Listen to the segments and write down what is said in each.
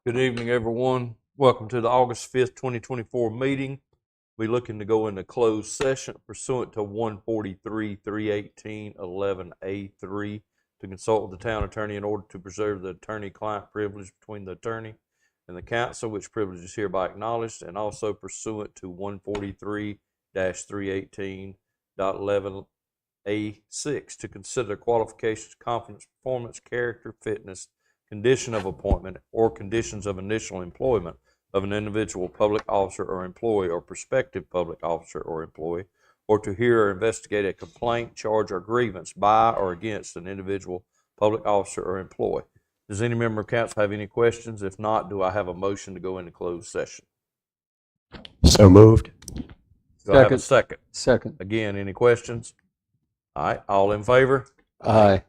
Good evening, everyone. Welcome to the August 5th, 2024 meeting. We're looking to go into closed session pursuant to 143, 318, 11A3 to consult with the town attorney in order to preserve the attorney-client privilege between the attorney and the counsel, which privilege is hereby acknowledged, and also pursuant to 143-318.11A6 to consider qualifications, confidence, performance, character, fitness, condition of appointment, or conditions of initial employment of an individual public officer or employee or prospective public officer or employee, or to hear or investigate a complaint, charge, or grievance by or against an individual public officer or employee. Does any member of council have any questions? If not, do I have a motion to go into closed session? So moved. Do I have a second? Second. Again, any questions? All right, all in favor? Aye.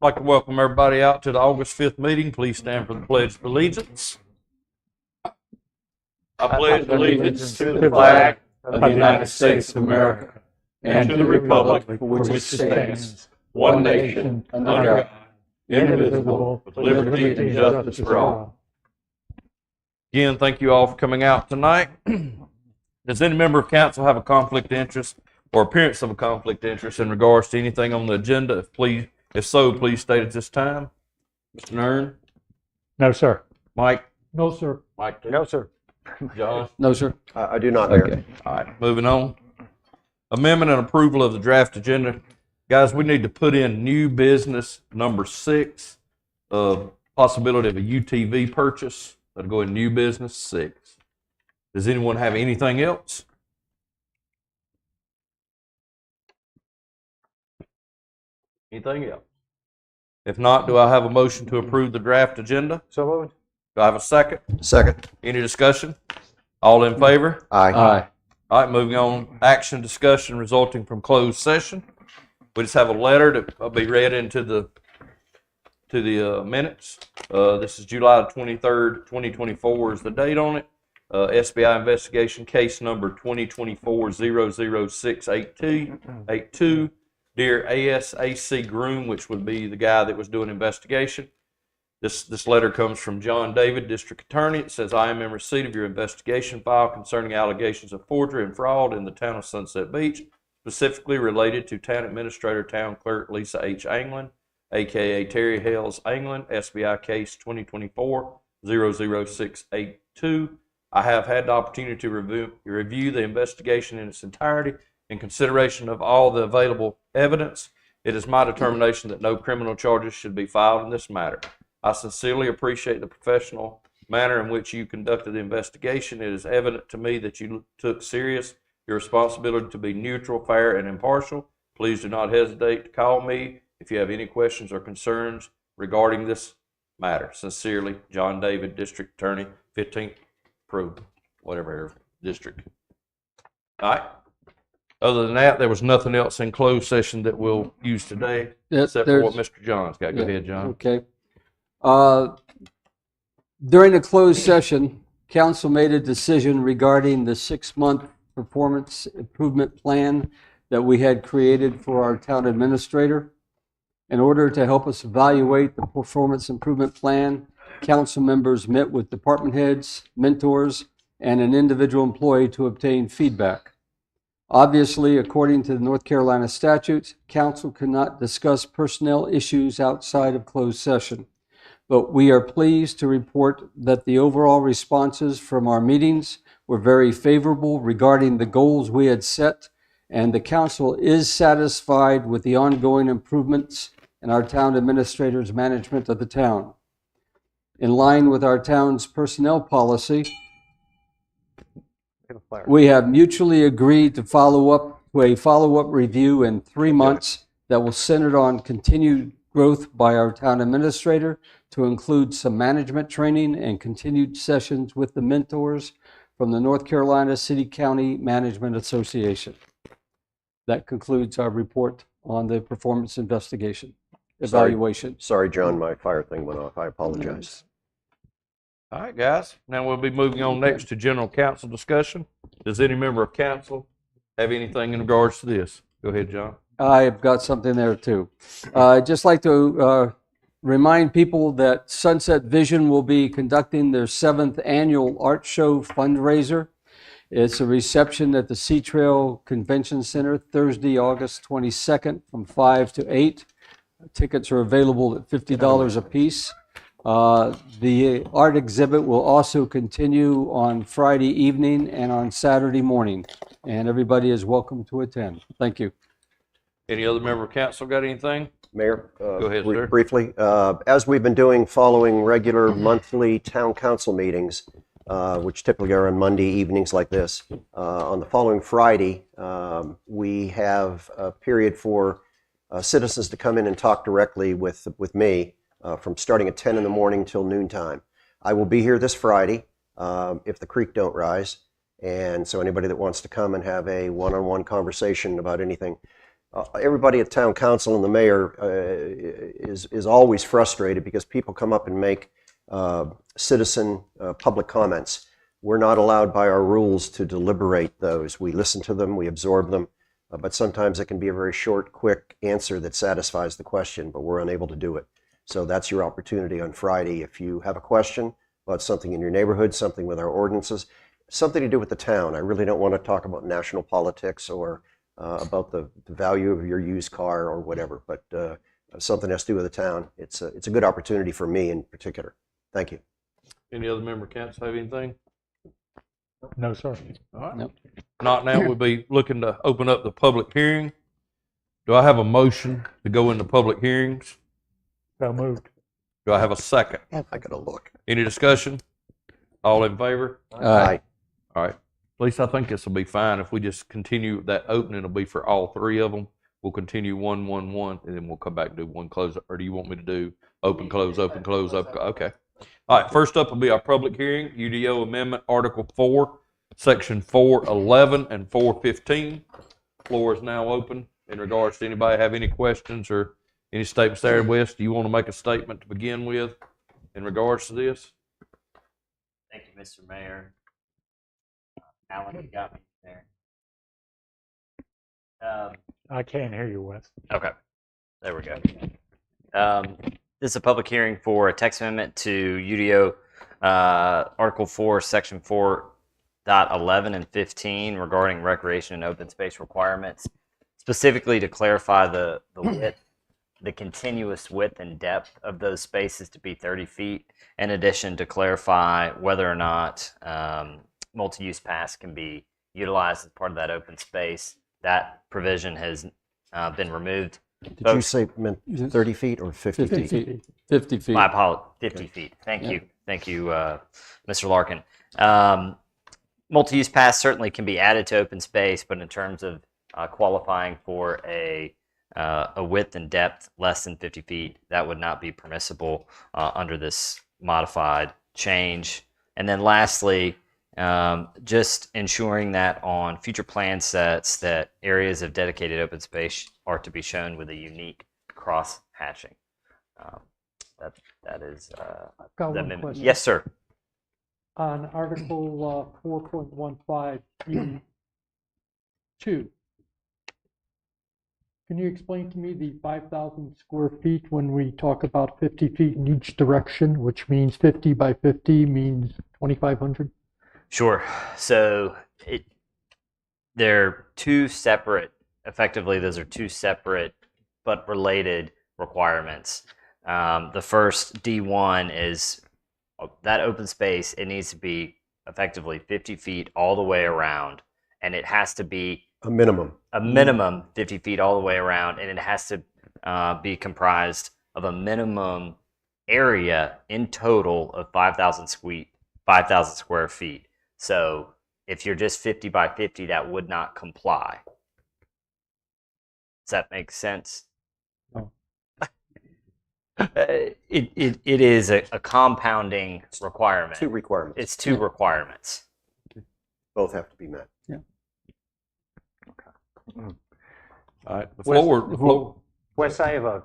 I'd like to welcome everybody out to the August 5th meeting. Please stand for the Pledge of Allegiance. I pledge allegiance to the flag of the United States of America and to the republic for which it stands, one nation, under God, indivisible, with liberty and justice for all. Again, thank you all for coming out tonight. Does any member of council have a conflict of interest or appearance of a conflict of interest in regards to anything on the agenda? If so, please state at this time. Mr. Nern? No, sir. Mike? No, sir. Mike? No, sir. John? No, sir. I do not, Mayor. Okay. All right, moving on. Amendment and approval of the draft agenda. Guys, we need to put in new business number 6, possibility of a UTV purchase. That'll go in new business 6. Does anyone have anything else? Anything else? If not, do I have a motion to approve the draft agenda? So moved. Do I have a second? Second. Any discussion? All in favor? Aye. All right, moving on. Action discussion resulting from closed session. We just have a letter that will be read into the minutes. This is July 23rd, 2024 is the date on it. SBI investigation case number 2024-00682. Dear ASAC Groom, which would be the guy that was doing investigation. This letter comes from John David, District Attorney. It says, I am in receipt of your investigation file concerning allegations of forgery and fraud in the town of Sunset Beach, specifically related to Town Administrator, Town Clerk Lisa H. Anglin, a.k.a. Terry Hales Anglin, SBI case 2024-00682. I have had the opportunity to review the investigation in its entirety in consideration of all the available evidence. It is my determination that no criminal charges should be filed in this matter. I sincerely appreciate the professional manner in which you conducted the investigation. It is evident to me that you took serious your responsibility to be neutral, fair, and impartial. Please do not hesitate to call me if you have any questions or concerns regarding this matter. Sincerely, John David, District Attorney, 15th Approved, whatever district. All right. Other than that, there was nothing else in closed session that we'll use today, except for what Mr. John's got. Go ahead, John. Okay. During the closed session, council made a decision regarding the 6-month performance improvement plan that we had created for our town administrator. In order to help us evaluate the performance improvement plan, council members met with department heads, mentors, and an individual employee to obtain feedback. Obviously, according to the North Carolina statutes, council cannot discuss personnel issues outside of closed session. But we are pleased to report that the overall responses from our meetings were very favorable regarding the goals we had set, and the council is satisfied with the ongoing improvements in our town administrator's management of the town. In line with our town's personnel policy, we have mutually agreed to follow up review in 3 months that will center on continued growth by our town administrator, to include some management training and continued sessions with the mentors from the North Carolina City County Management Association. That concludes our report on the performance investigation evaluation. Sorry, John, my fire thing went off. I apologize. All right, guys. Now we'll be moving on next to general council discussion. Does any member of council have anything in regards to this? Go ahead, John. I've got something there too. I'd just like to remind people that Sunset Vision will be conducting their 7th annual art show fundraiser. It's a reception at the Sea Trail Convention Center Thursday, August 22nd from 5 to 8. Tickets are available at $50 a piece. The art exhibit will also continue on Friday evening and on Saturday morning, and everybody is welcome to attend. Thank you. Any other member of council got anything? Mayor, Go ahead, sir. briefly, as we've been doing following regular monthly town council meetings, which typically are on Monday evenings like this, on the following Friday, we have a period for citizens to come in and talk directly with me from starting at 10 in the morning till noontime. I will be here this Friday if the creek don't rise, and so anybody that wants to come and have a one-on-one conversation about anything everybody at town council and the mayor is always frustrated because people come up and make citizen public comments. We're not allowed by our rules to deliberate those. We listen to them, we absorb them, but sometimes it can be a very short, quick answer that satisfies the question, but we're unable to do it. So that's your opportunity on Friday. If you have a question about something in your neighborhood, something with our ordinances, something to do with the town. I really don't want to talk about national politics or about the value of your used car or whatever, but something has to do with the town. It's a good opportunity for me in particular. Thank you. Any other member of council have anything? No, sir. All right. Nope. Not now. We'll be looking to open up the public hearing. Do I have a motion to go into public hearings? So moved. Do I have a second? I gotta look. Any discussion? All in favor? Aye. All right. At least I think this will be fine. If we just continue, that opening will be for all three of them. We'll continue 1, 1, 1, and then we'll come back and do one close. Or do you want me to do open, close, open, close, open? Okay. All right. First up will be our public hearing, UDO Amendment, Article 4, Section 411 and 415. Floor is now open in regards to anybody have any questions or any statements there. Wes, do you want to make a statement to begin with in regards to this? Thank you, Mr. Mayor. Alan, you got me there. I can't hear you, Wes. Okay, there we go. This is a public hearing for a text amendment to UDO Article 4, Section 4.11 and 15 regarding recreation and open space requirements, specifically to clarify the width, the continuous width and depth of those spaces to be 30 feet, in addition to clarify whether or not multi-use pass can be utilized as part of that open space. That provision has been removed. Did you say meant 30 feet or 50 50 feet? feet. 50 feet. My apologies, 50 feet. Thank you. Thank you, Mr. Larkin. Multi-use pass certainly can be added to open space, but in terms of qualifying for a width and depth less than 50 feet, that would not be permissible under this modified change. And then lastly, just ensuring that on future plan sets that areas of dedicated open space are to be shown with a unique cross hatching. That is I've got the one amendment. question. Yes, sir. On Article 4.15, 2, can you explain to me the 5,000 square feet when we talk about 50 feet in each direction, which means 50 by 50 means 2,500? Sure. So they're two separate, effectively, those are two separate but related requirements. The first D1 is that open space, it needs to be effectively 50 feet all the way around, and it has to be A minimum. a minimum 50 feet all the way around, and it has to be comprised of a minimum area in total of 5,000 square feet. So if you're just 50 by 50, that would not comply. Does that make sense? No. It is a compounding requirement. Two requirements. It's two requirements. Both have to be met. All right. The floor. Wes, I have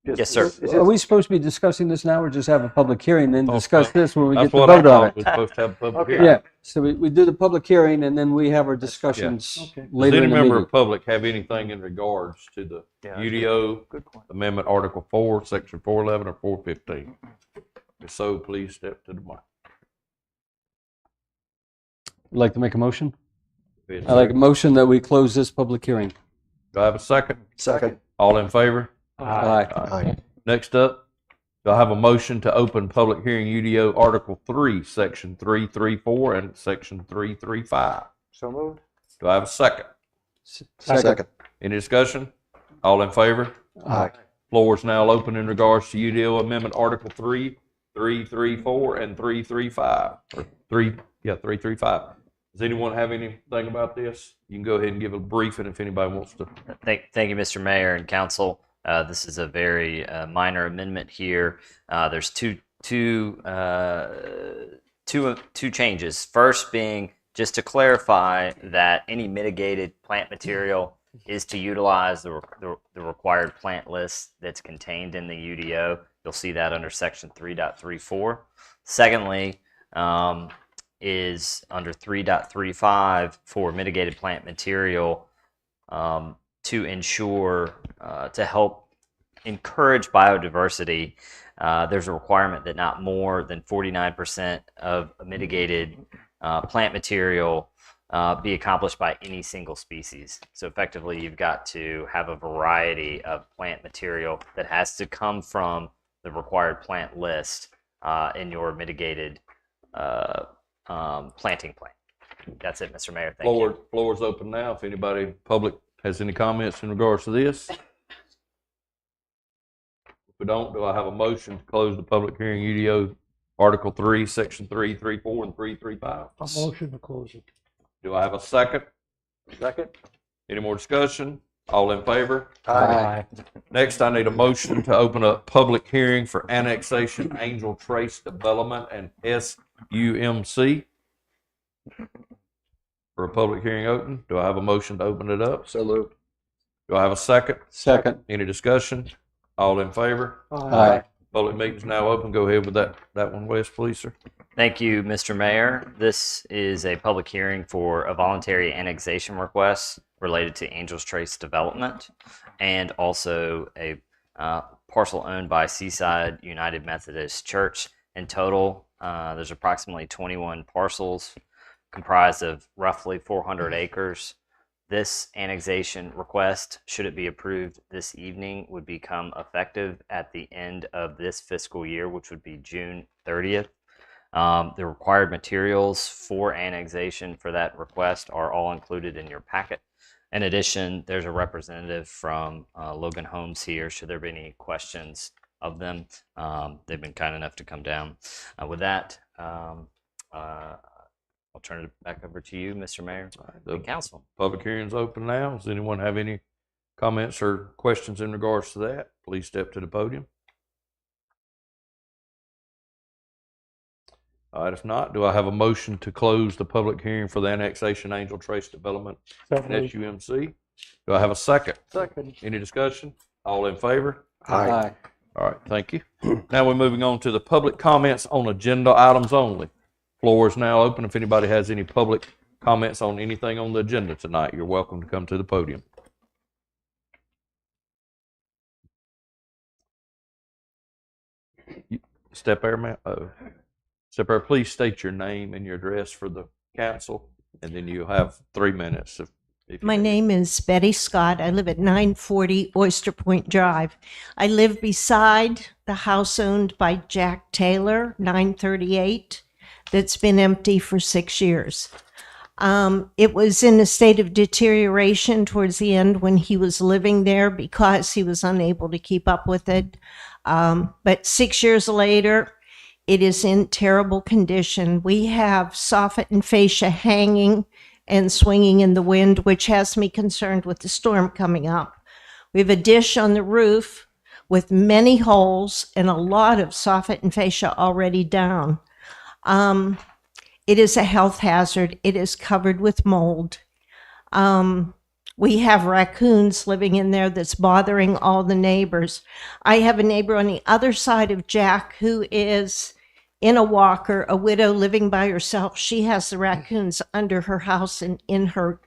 Yes, sir. Are we supposed to be discussing this now or just have a public hearing, then discuss this when we get That's to what I vote on thought. it? We're supposed to have a public Okay. hearing. Yeah, so we do the public hearing and then we have our discussions Okay. Does later any in the member meeting. of public have anything in regards to the UDO Amendment Article 4, Section 411 or 415? If so, please step to the mic. Would like to make a motion? Go ahead, I'd like a sir. motion that we close this public hearing. Do I have a second? Second. All in favor? Aye. Aye. Next up, do I have a motion to open public hearing UDO Article 3, Section 334 and Section 335? So moved. Do I have a second? Second. Any discussion? All in favor? Aye. Floor is now open in regards to UDO Amendment Article 3, 334, and 335. Or 335. Does anyone have anything about this? You can go ahead and give a briefing if anybody wants to. Thank you, Mr. Mayor and Council. This is a very minor amendment here. There's two changes. First being just to clarify that any mitigated plant material is to utilize the required plant list that's contained in the UDO. You'll see that under section 3.34. Secondly, is under 3.35 for mitigated plant material to ensure, to help encourage biodiversity. There's a requirement that not more than 49% of mitigated plant material be accomplished by any single species. So effectively, you've got to have a variety of plant material that has to come from the required plant list in your mitigated planting plan. That's it, Mr. Mayor. Thank you. Floor's open now. If anybody, public, has any comments in regards to this? If we don't, do I have a motion to close the public hearing UDO Article 3, Section 334 and 335? A motion to close it. Do I have a second? Second. Any more discussion? All in favor? Aye. Next, I need a motion to open up public hearing for annexation, Angel Trace Development, and SUMC. For a public hearing open, do I have a motion to open it up? So moved. Do I have a second? Second. Any discussion? All in favor? Aye. Public meeting's now open. Go ahead with that one, Wes, please, sir. Thank you, Mr. Mayor. This is a public hearing for a voluntary annexation request related to Angels Trace Development and also a parcel owned by Seaside United Methodist Church. In total, there's approximately 21 parcels comprised of roughly 400 acres. This annexation request, should it be approved this evening, would become effective at the end of this fiscal year, which would be June 30th. The required materials for annexation for that request are all included in your packet. In addition, there's a representative from Logan Homes here, should there be any questions of them. They've been kind enough to come down. With that, I'll turn it back over to you, Mr. Mayor and Council. Public hearing's open now. Does anyone have any comments or questions in regards to that? Please step to the podium. All right, if not, do I have a motion to close the public hearing for the annexation Angel Trace Development So and moved. SUMC? Do I have a second? Second. Any discussion? All in favor? Aye. All right, thank you. Now we're moving on to the public comments on agenda items only. Floor is now open. If anybody has any public comments on anything on the agenda tonight, you're welcome to come to the podium. Step there, please state your name and your address for the council, and then you have 3 minutes. My name is Betty Scott. I live at 940 Oyster Point Drive. I live beside the house owned by Jack Taylor, 938, that's been empty for 6 years. It was in a state of deterioration towards the end when he was living there because he was unable to keep up with it. But 6 years later, it is in terrible condition. We have soffit and fascia hanging and swinging in the wind, which has me concerned with the storm coming up. We have a dish on the roof with many holes and a lot of soffit and fascia already down. It is a health hazard. It is covered with mold. We have raccoons living in there that's bothering all the neighbors. I have a neighbor on the other side of Jack who is in a walker, a widow living by herself. She has the raccoons under her house and in her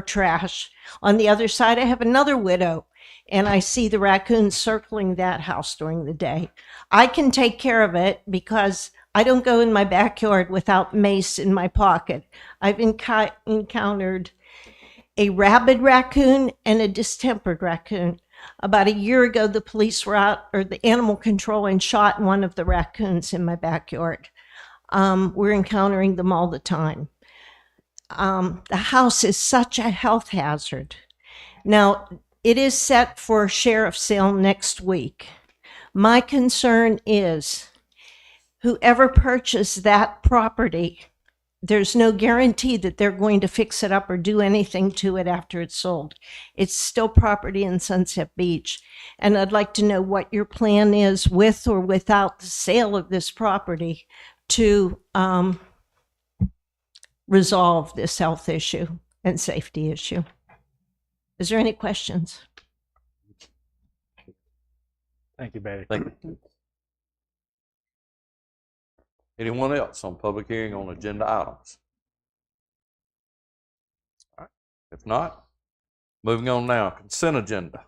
trash. On the other side, I have another widow, and I see the raccoons circling that house during the day. I can take care of it because I don't go in my backyard without mace in my pocket. I've encountered a rabid raccoon and a distempered raccoon. About a year ago, the police were out, or the animal control, and shot one of the raccoons in my backyard. We're encountering them all the time. The house is such a health hazard. Now, it is set for a sheriff's sale next week. My concern is whoever purchased that property, there's no guarantee that they're going to fix it up or do anything to it after it's sold. It's still property in Sunset Beach. And I'd like to know what your plan is with or without the sale of this property to resolve this health issue and safety issue. Is there any questions? Thank you, Betty. Thank you. Anyone else on public hearing on agenda items? All right. If not, moving on now, consent agenda.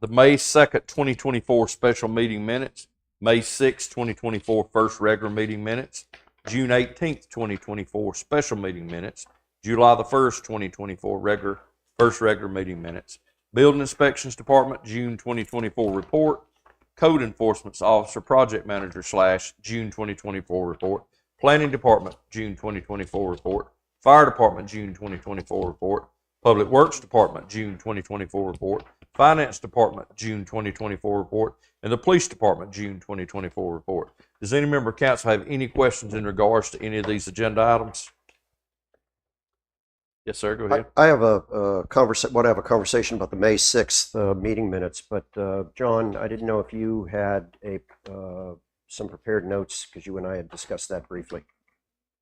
The May 2nd, 2024 special meeting minutes, May 6th, 2024 first regular meeting minutes, June 18th, 2024 special meeting minutes, July the 1st, 2024 first regular meeting minutes, Building Inspections Department, June 2024 report, Code Enforcement Officer Project Manager / June 2024 report, Planning Department, June 2024 report, Fire Department, June 2024 report, Public Works Department, June 2024 report, Finance Department, June 2024 report, and the Police Department, June 2024 report. Does any member of council have any questions in regards to any of these agenda items? Yes, sir, go ahead. I have a conversation about the May 6th meeting minutes, but John, I didn't know if you had some prepared notes, because you and I had discussed that briefly.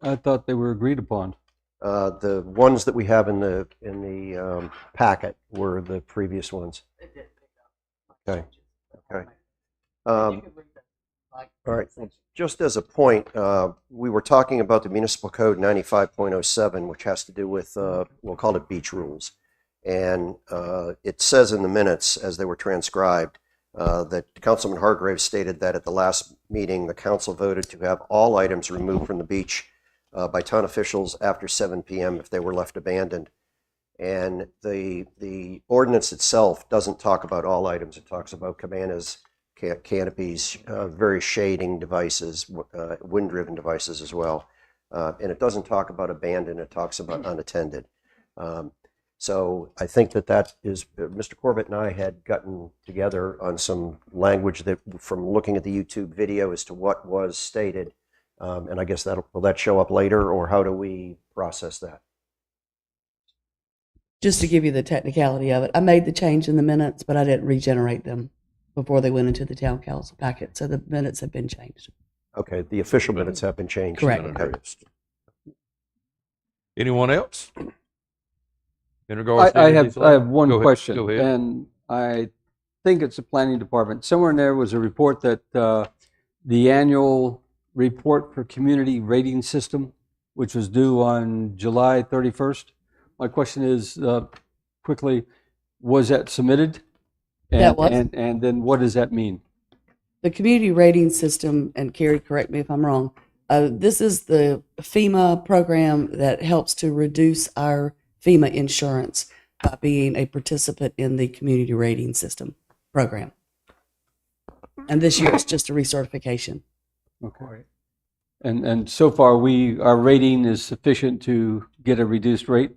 I thought they were agreed upon. The ones that we have in the packet were the previous ones. Okay. Okay. All right. Just as a point, we were talking about the Municipal Code 95.07, which has to do with, we'll call it beach rules. And it says in the minutes, as they were transcribed, that Councilman Hargrave stated that at the last meeting, the council voted to have all items removed from the beach by town officials after 7 p.m. if they were left abandoned. And the ordinance itself doesn't talk about all items. It talks about cabanas, canopies, various shading devices, wind-driven devices as well. And it doesn't talk about abandoned, it talks about unattended. So I think that is, Mr. Corbett and I had gotten together on some language that, from looking at the YouTube video as to what was stated. And I guess will that show up later, or how do we process that? Just to give you the technicality of it, I made the change in the minutes, but I didn't regenerate them before they went into the town council packet, so the minutes have been changed. Okay, the official minutes have been changed. Correct. Okay. Anyone else? In regards to I any of these have items? one Go ahead. question, Go ahead. and I think it's the planning department. Somewhere in there was a report that the annual report for community rating system, which was due on July 31st. My question is, quickly, was that submitted? And, That was. And then what does that mean? The community rating system, and Carrie, correct me if I'm wrong, this is the FEMA program that helps to reduce our FEMA insurance by being a participant in the community rating system program. And this year it's just a recertification. Okay. And so far, our rating is sufficient to get a reduced rate?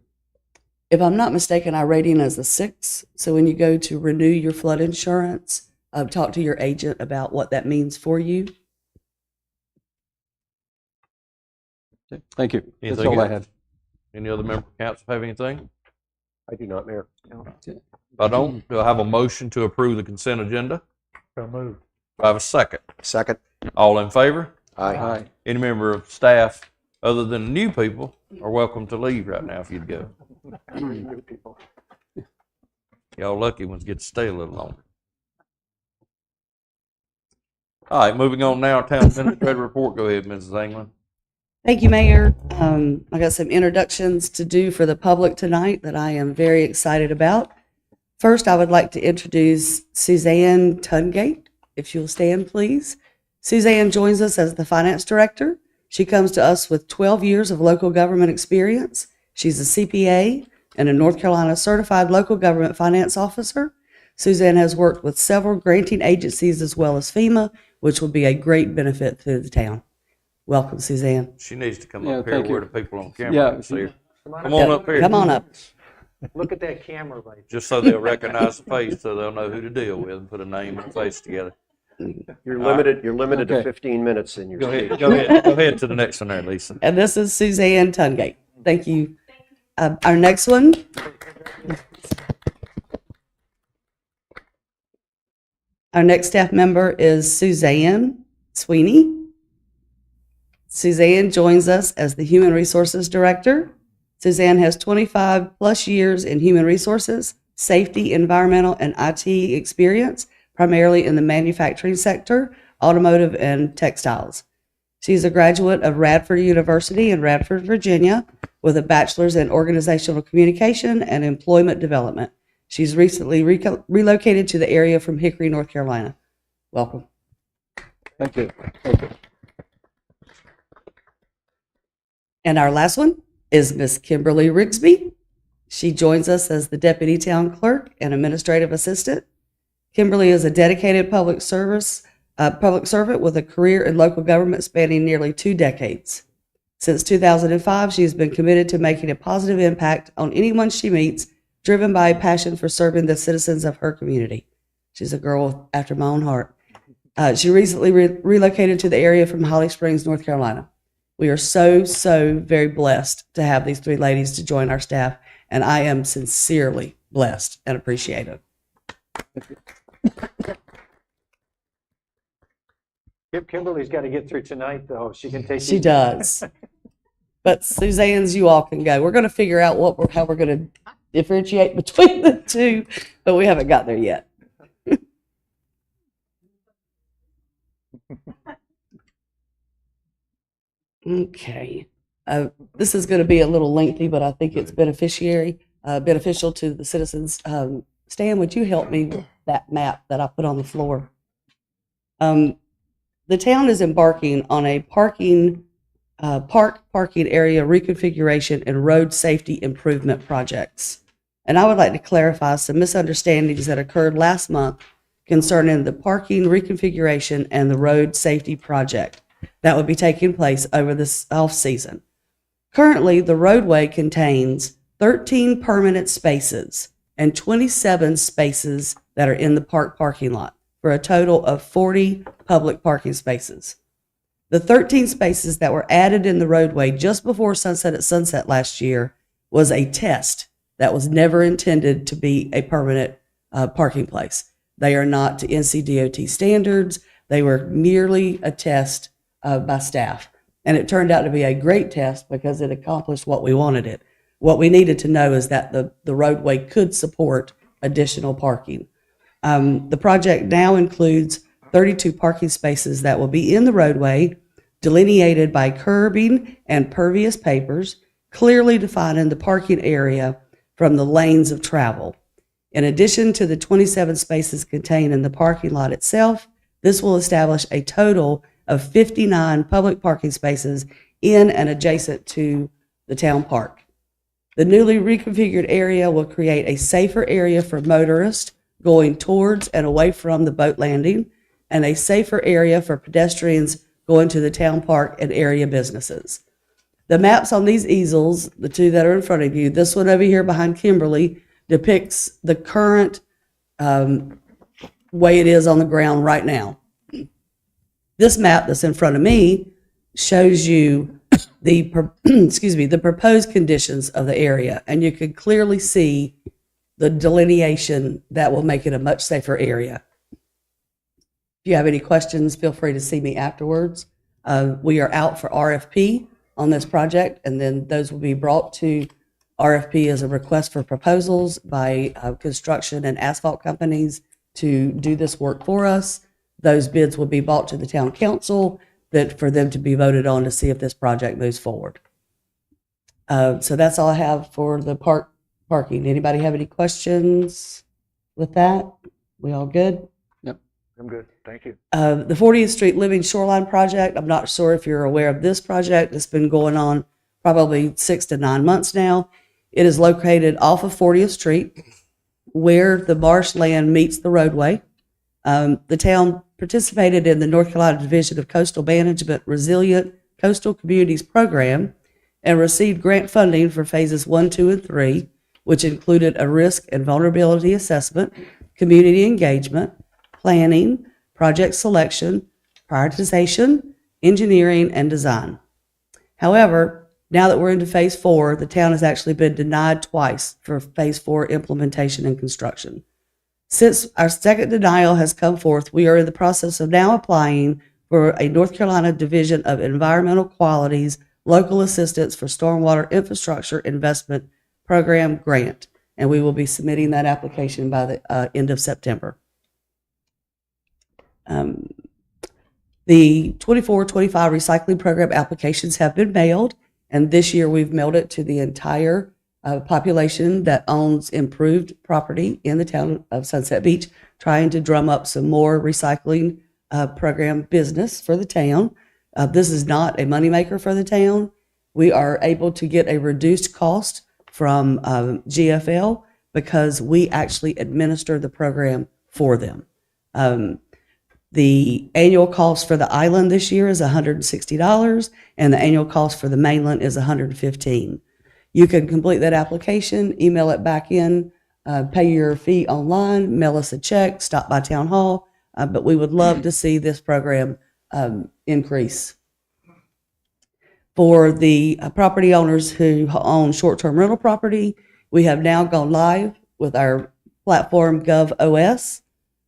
If I'm not mistaken, our rating is a 6. So when you go to renew your flood insurance, talk to your agent about what that means for you. Thank you. That's Anything all I else? had. Any other member of council have anything? I do not, Mayor. If I don't, do I have a motion to approve the consent agenda? So moved. Do I have a second? Second. All in favor? Aye. Aye. Any member of staff, other than new people, are welcome to leave right now if you'd go. Y'all lucky ones get to stay a little longer. All right, moving on now, town administrator report. Go ahead, Mrs. England. Thank you, Mayor. I got some introductions to do for the public tonight that I am very excited about. First, I would like to introduce Suzanne Tungate. If you'll stand, please. Suzanne joins us as the finance director. She comes to us with 12 years of local government experience. She's a CPA and a North Carolina certified local government finance officer. Suzanne has worked with several granting agencies as well as FEMA, which will be a great benefit to the town. Welcome, Suzanne. She needs to come Yeah, up here thank you. where the people on camera Yeah. can see her. Come on up here. Come on up. Look at that camera right there. Just so they'll recognize the face, so they'll know who to deal with and put a name and a face together. You're limited to Okay. 15 minutes in your Go speech. ahead, go ahead, go ahead to the next one there, Lisa. And this is Suzanne Tungate. Thank you. Our next one. Our next staff member is Suzanne Sweeney. Suzanne joins us as the Human Resources Director. Suzanne has 25 plus years in human resources, safety, environmental, and IT experience, primarily in the manufacturing sector, automotive, and textiles. She's a graduate of Radford University in Radford, Virginia, with a bachelor's in organizational communication and employment development. She's recently relocated to the area from Hickory, North Carolina. Welcome. Thank you. Thank you. And our last one is Miss Kimberly Rigsby. She joins us as the Deputy Town Clerk and Administrative Assistant. Kimberly is a dedicated public servant with a career in local government spanning nearly 2 decades. Since 2005, she has been committed to making a positive impact on anyone she meets, driven by a passion for serving the citizens of her community. She's a girl after my own heart. She recently relocated to the area from Holly Springs, North Carolina. We are so very blessed to have these 3 ladies to join our staff, and I am sincerely blessed and appreciative. Kimberly's got to get through tonight, though. She can take. She does. But Suzanne's, you all can go. We're going to figure out how we're going to differentiate between the two, but we haven't got there yet. Okay. This is going to be a little lengthy, but I think it's beneficial to the citizens. Stan, would you help me with that map that I put on the floor? The town is embarking on a park parking area reconfiguration and road safety improvement projects. And I would like to clarify some misunderstandings that occurred last month concerning the parking reconfiguration and the road safety project that would be taking place over this off-season. Currently, the roadway contains 13 permanent spaces and 27 spaces that are in the parking lot, for a total of 40 public parking spaces. The 13 spaces that were added in the roadway just before Sunset at Sunset last year was a test that was never intended to be a permanent parking place. They are not to NCDOT standards. They were merely a test by staff. And it turned out to be a great test because it accomplished what we wanted it. What we needed to know is that the roadway could support additional parking. The project now includes 32 parking spaces that will be in the roadway, delineated by curbing and pervious pavers, clearly defining the parking area from the lanes of travel. In addition to the 27 spaces contained in the parking lot itself, this will establish a total of 59 public parking spaces in and adjacent to the town park. The newly reconfigured area will create a safer area for motorists going towards and away from the boat landing, and a safer area for pedestrians going to the town park and area businesses. The maps on these easels, the 2 that are in front of you, this one over here behind Kimberly, depicts the current way it is on the ground right now. This map that's in front of me shows you the proposed conditions of the area, and you can clearly see the delineation that will make it a much safer area. If you have any questions, feel free to see me afterwards. We are out for RFP on this project, and then those will be brought to RFP as a request for proposals by construction and asphalt companies to do this work for us. Those bids will be brought to the town council for them to be voted on to see if this project moves forward. So that's all I have for the parking. Anybody have any questions with that? We all good? Yep. I'm good. Thank you. The 40th Street Living Shoreline Project, I'm not sure if you're aware of this project. It's been going on probably 6 to 9 months now. It is located off of 40th Street where the marshland meets the roadway. The town participated in the North Carolina Division of Coastal Management Resilient Coastal Communities Program and received grant funding for phases 1, 2, and 3, which included a risk and vulnerability assessment, community engagement, planning, project selection, prioritization, engineering, and design. However, now that we're into phase 4, the town has actually been denied twice for phase 4 implementation and construction. Since our second denial has come forth, we are in the process of now applying for a North Carolina Division of Environmental Quality's Local Assistance for Stormwater Infrastructure Investment Program grant. And we will be submitting that application by the end of September. The 24-25 recycling program applications have been mailed, and this year we've mailed it to the entire population that owns improved property in the town of Sunset Beach, trying to drum up some more recycling program business for the town. This is not a moneymaker for the town. We are able to get a reduced cost from GFL because we actually administer the program for them. The annual cost for the island this year is $160, and the annual cost for the mainland is $115. You can complete that application, email it back in, pay your fee online, mail us a check, stop by town hall, but we would love to see this program increase. For the property owners who own short-term rental property, we have now gone live with our platform GovOS.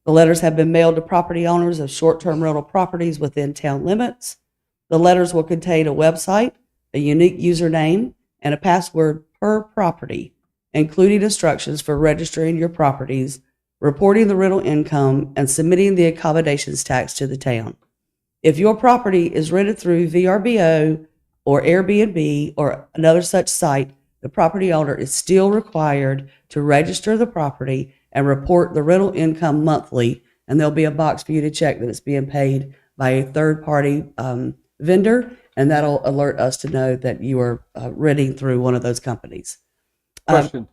The letters have been mailed to property owners of short-term rental properties within town limits. The letters will contain a website, a unique username, and a password per property, including instructions for registering your properties, reporting the rental income, and submitting the accommodations tax to the town. If your property is rented through VRBO or Airbnb or another such site, the property owner is still required to register the property and report the rental income monthly, and there'll be a box for you to check that it's being paid by a third-party vendor, and that'll alert us to know that you are renting through one of those companies. Question.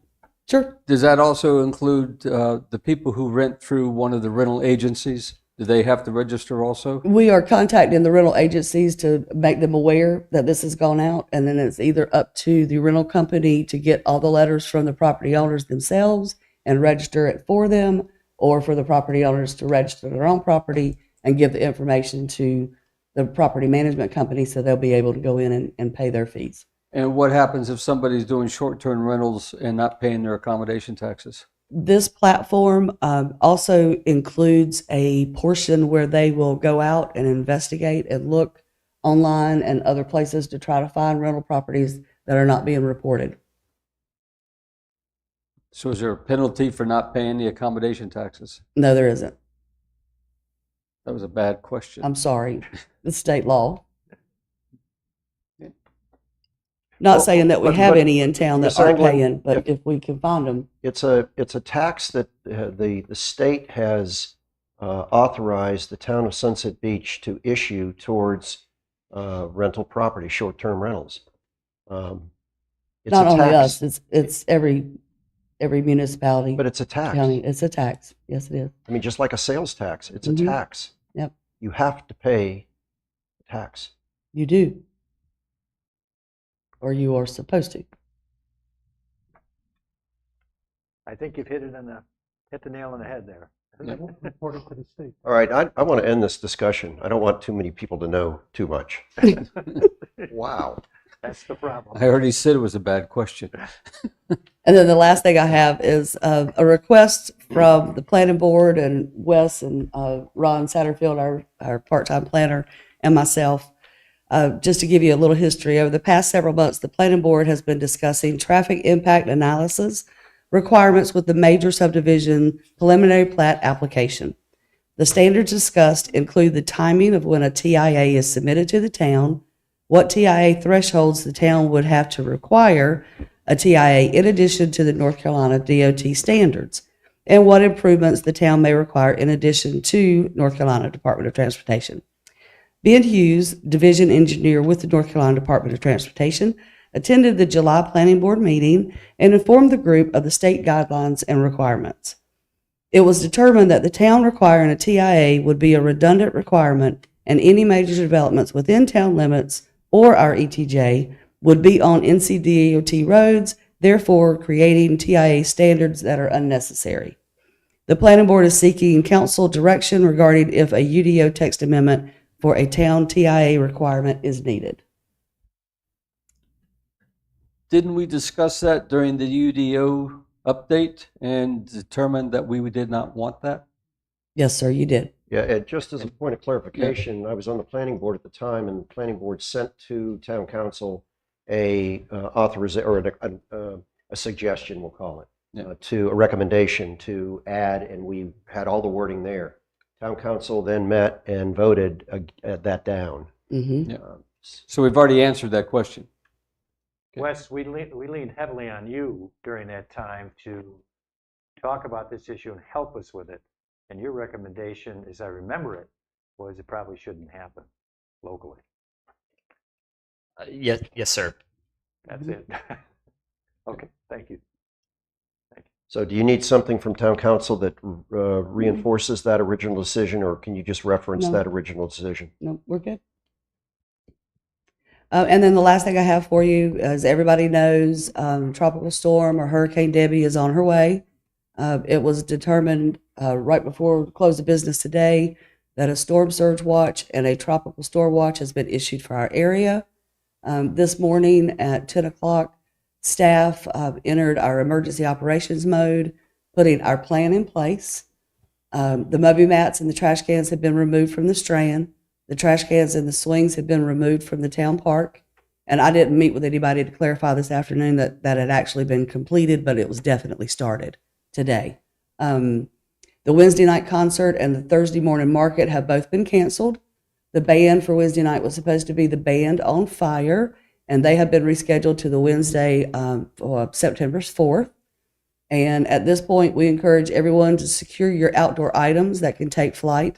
Sure. Does that also include the people who rent through one of the rental agencies? Do they have to register also? We are contacting the rental agencies to make them aware that this has gone out, and then it's either up to the rental company to get all the letters from the property owners themselves and register it for them, or for the property owners to register their own property and give the information to the property management company so they'll be able to go in and pay their fees. And what happens if somebody's doing short-term rentals and not paying their accommodation taxes? This platform also includes a portion where they will go out and investigate and look online and other places to try to find rental properties that are not being reported. So is there a penalty for not paying the accommodation taxes? No, there isn't. That was a bad question. I'm sorry. It's state law. Not saying that we but- have but any in town that Ms. aren't Anglin, paying, but if we can find them. It's a tax that the state has authorized the town of Sunset Beach to issue towards rental property, short-term rentals. It's Not a only tax, us, it's every municipality, but it's a tax. county. It's a tax. Yes, it is. I mean, just like a sales tax, it's a Mhm. tax. Yep. You have to pay the tax. You do. Or you are supposed to. I think you've hit the nail on the head there. Report it to the state. All right, I want to end this discussion. I don't want too many people to know too much. Wow. That's the problem. I already said it was a bad question. And then the last thing I have is a request from the planning board and Wes and Ron Satterfield, our part-time planner, and myself. Just to give you a little history, over the past several months, the planning board has been discussing traffic impact analysis requirements with the major subdivision preliminary plat application. The standards discussed include the timing of when a TIA is submitted to the town, what TIA thresholds the town would have to require a TIA in addition to the North Carolina DOT standards, and what improvements the town may require in addition to North Carolina Department of Transportation. Ben Hughes, division engineer with the North Carolina Department of Transportation, attended the July Planning Board meeting and informed the group of the state guidelines and requirements. It was determined that the town requiring a TIA would be a redundant requirement, and any major developments within town limits or our ETJ would be on NCDOT roads, therefore creating TIA standards that are unnecessary. The Planning Board is seeking council direction regarding if a UDO text amendment for a town TIA requirement is needed. Didn't we discuss that during the UDO update and determined that we did not want that? Yes, sir, you did. Yeah, and just as a point of clarification, I was on the planning board at the time, and the planning board sent to town council a a suggestion, we'll call it, Yeah. to a recommendation to add, and we had all the wording there. Town council then met and voted that down. Mm-hmm. So we've already answered that question. Wes, we leaned heavily on you during that time to talk about this issue and help us with it. And your recommendation, as I remember it, was it probably shouldn't happen locally. Yes, yes, sir. That's it. Okay, thank you. So do you need something from town council that reinforces that original decision, or can you just reference No. that original decision? No, we're good. And then the last thing I have for you, as everybody knows, Tropical Storm or Hurricane Debbie is on her way. It was determined right before close of business today that a storm surge watch and a tropical storm watch has been issued for our area. This morning at 10 o'clock, staff entered our emergency operations mode, putting our plan in place. The Moby mats and the trash cans have been removed from the strand. The trash cans and the swings have been removed from the town park. And I didn't meet with anybody to clarify this afternoon that had actually been completed, but it was definitely started today. The Wednesday night concert and the Thursday morning market have both been canceled. The band for Wednesday night was supposed to be the Band on Fire, and they have been rescheduled to the Wednesday, September 4th. And at this point, we encourage everyone to secure your outdoor items that can take flight,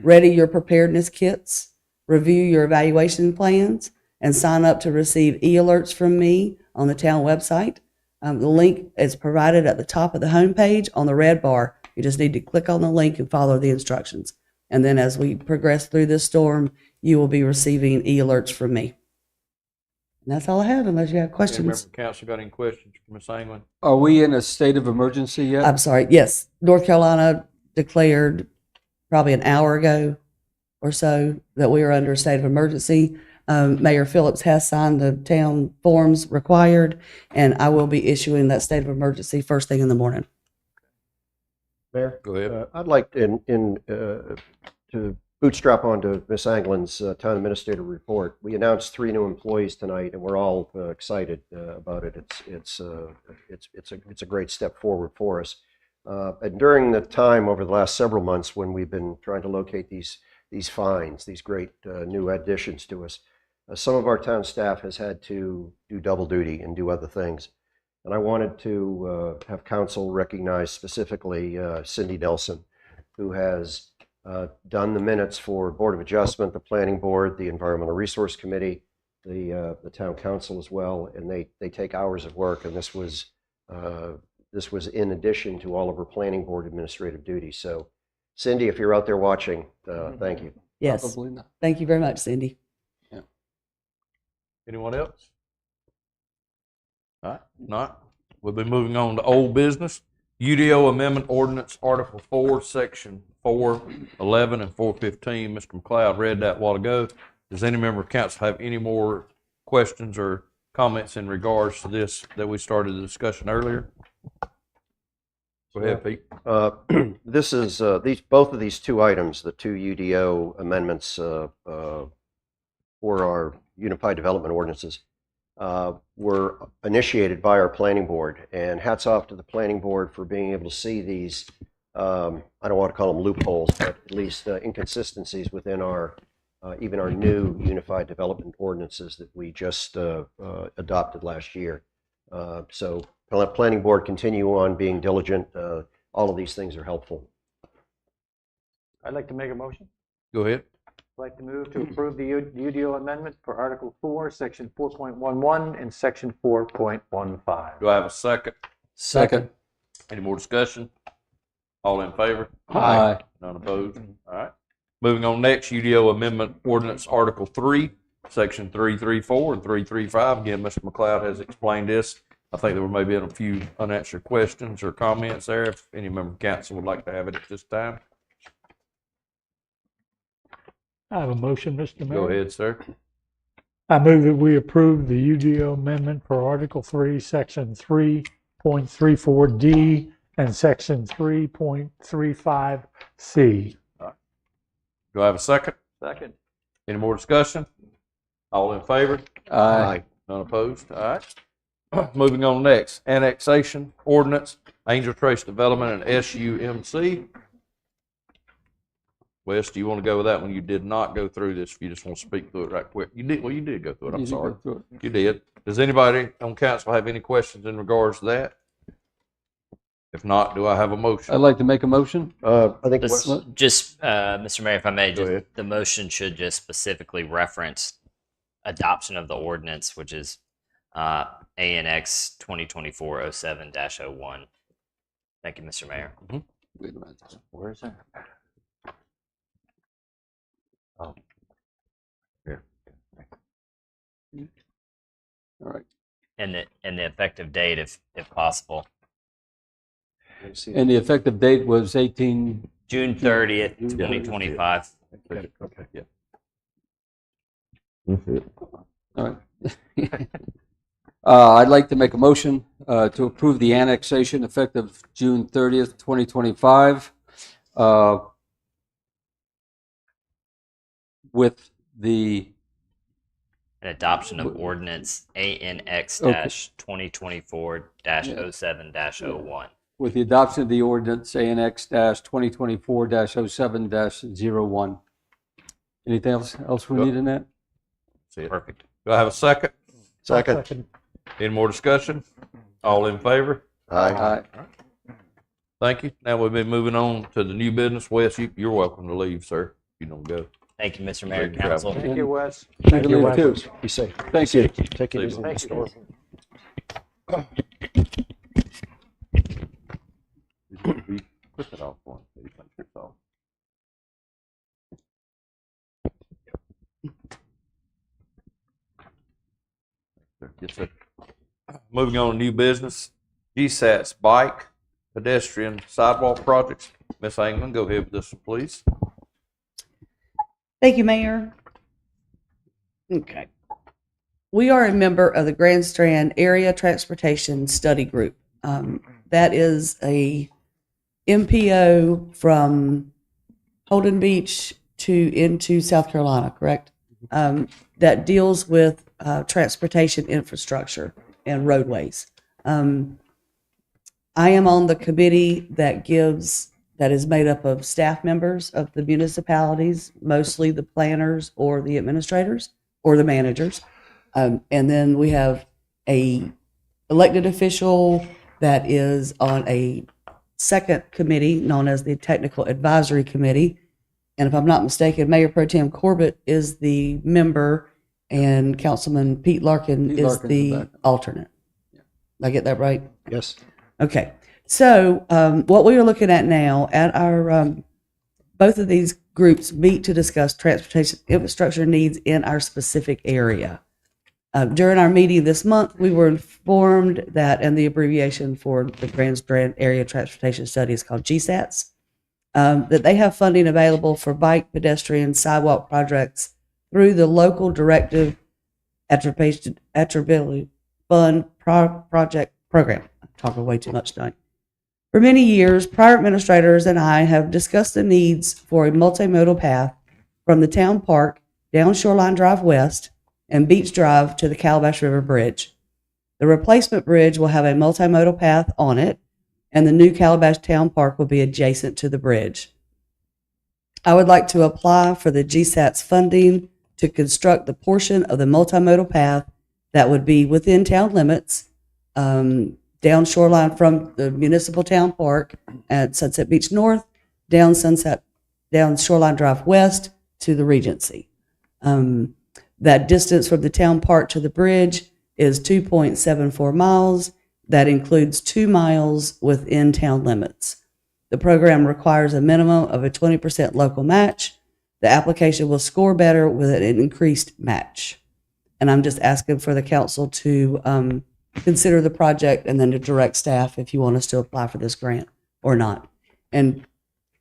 ready your preparedness kits, review your evaluation plans, and sign up to receive e-alerts from me on the town website. The link is provided at the top of the homepage on the red bar. You just need to click on the link and follow the instructions. And then as we progress through this storm, you will be receiving e-alerts from me. And that's all I have, unless you have Any questions. member of council got any questions for Ms. Anglin? Are we in a state of emergency yet? I'm sorry. Yes, North Carolina declared probably an hour ago or so that we are under a state of emergency. Mayor Phillips has signed the town forms required, and I will be issuing that state of emergency first thing in the morning. Mayor? Go ahead. I'd like to bootstrap onto Ms. Anglin's town administrator report. We announced 3 new employees tonight, and we're all excited about it. It's a great step forward for us. And during the time over the last several months when we've been trying to locate these finds, these great new additions to us, some of our town staff has had to do double duty and do other things. And I wanted to have council recognize specifically Cindy Nelson, who has done the minutes for Board of Adjustment, the Planning Board, the Environmental Resource Committee, the Town Council as well, and they take hours of work, and this was in addition to all of her Planning Board administrative duties. So, Cindy, if you're out there watching, thank you. Yes. Probably not. Thank you very much, Cindy. Anyone else? All right, not. We'll be moving on to old business. UDO Amendment Ordinance, Article 4, Section 411 and 415. Mr. McLeod read that a while ago. Does any member of council have any more questions or comments in regards to this that we started the discussion earlier? Go ahead, Pete. This is both of these 2 items, the 2 UDO amendments for our Unified Development Ordinances, were initiated by our planning board, and hats off to the planning board for being able to see these, I don't want to call them loopholes, but at least inconsistencies within our, even our new Unified Development Ordinances that we just adopted last year. So let planning board continue on being diligent. All of these things are helpful. I'd like to make a motion. Go ahead. I'd like to move to approve the UDO amendment for Article 4, Section 4.11 and Section 4.15. Do I have a second? Second. Any more discussion? All in favor? Aye. None opposed? All right. Moving on next, UDO Amendment Ordinance Article 3, Section 334 and 335. Again, Mr. McLeod has explained this. I think there may be a few unanswered questions or comments there. If any member of council would like to have it at this time. I have a motion, Mr. Mayor. Go ahead, sir. I move that we approve the UDO amendment for Article 3, Section 3.34D and Section 3.35C. Do I have a second? Second. Any more discussion? All in favor? Aye. None opposed? All right. Moving on next, annexation ordinance, Angel Trace Development and SUMC. Wes, do you want to go with that one? You did not go through this. If you just want to speak through it right quick. You did. Well, you did go through it. I'm You did go sorry. through it. You did. Does anybody on council have any questions in regards to that? If not, do I have a motion? I'd like to make a motion. I think Let's Wes- just, Mr. Mayor, if I may, Go ahead. the motion should just specifically reference adoption of the ordinance, which is ANX 2024-07-01. Thank you, Mr. Mayor. Wait a minute. Where is that? Oh. Here. All right. And the effective date, if possible. And the effective date was 18, June 30th, 2025. Okay. Yeah. all right. I'd like to make a motion to approve the annexation effective June 30th, 2025, with the, An adoption of ordinance ANX 2024-07-01. with the adoption of the ordinance ANX 2024-07-01. Anything else we need in that? That's it. Perfect. Do I have a second? Second. Any more discussion? All in favor? Aye. Thank you. Now we'll be moving on to the new business. Wes, you're welcome to leave, sir. You don't go. Thank you, Mr. Mayor, Thank you, Travis. Council. Thank you, Wes. Thank you, too. Be safe. Thank you. Take it easy. Thank you. Put that off one. Please make sure it's off. Yes, sir. Moving on to new business, GSAT's bike pedestrian sidewalk projects. Ms. England, go ahead with this, please. Thank you, Mayor. Okay. We are a member of the Grand Strand Area Transportation Study Group. That is a MPO from Holden Beach into South Carolina, correct? That deals with transportation infrastructure and roadways. I am on the committee that is made up of staff members of the municipalities, mostly the planners or the administrators or the managers. And then we have a elected official that is on a second committee known as the Technical Advisory Committee. And if I'm not mistaken, Mayor Pro Tem Corbett is the member and Councilman Pete Larkin Pete is Larkin's the the backup. alternate. Did I get that right? Yes. Okay. So what we are looking at now at our, both of these groups meet to discuss transportation infrastructure needs in our specific area. During our meeting this month, we were informed that, and the abbreviation for the Grand Strand Area Transportation Study is called GSATS, that they have funding available for bike, pedestrian, sidewalk projects through the local directive attributability fund project program. I'm talking way too much tonight. For many years, prior administrators and I have discussed the needs for a multimodal path from the town park down Shoreline Drive West and Beach Drive to the Calabash River Bridge. The replacement bridge will have a multimodal path on it, and the new Calabash Town Park will be adjacent to the bridge. I would like to apply for the GSATS funding to construct the portion of the multimodal path that would be within town limits, down Shoreline from the municipal town park at Sunset Beach North, down Shoreline Drive West to the Regency. That distance from the town park to the bridge is 2.74 miles. That includes 2 miles within town limits. The program requires a minimum of a 20% local match. The application will score better with an increased match. And I'm just asking for the council to consider the project and then to direct staff if you want us to apply for this grant or not. And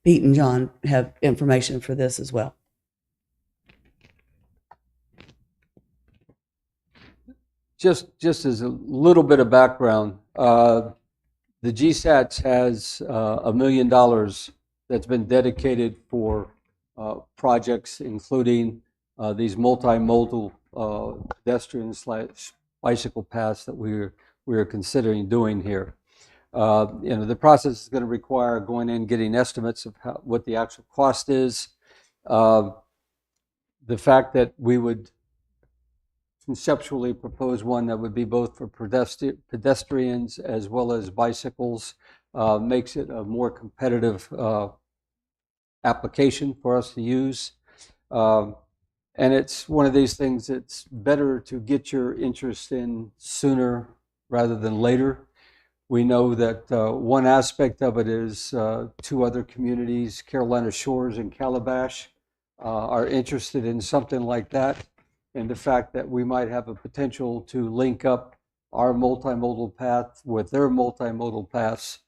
Pete and John have information for this as well. Just as a little bit of background, the GSATS has $1 million that's been dedicated for projects, including these multimodal pedestrian / bicycle paths that we're considering doing here. The process is going to require going in, getting estimates of what the actual cost is. The fact that we would conceptually propose one that would be both for pedestrians as well as bicycles makes it a more competitive application for us to use. And it's one of these things that's better to get your interest in sooner rather than later. We know that one aspect of it is 2 other communities, Carolina Shores and Calabash, are interested in something like that. And the fact that we might have a potential to link up our multimodal path with their multimodal paths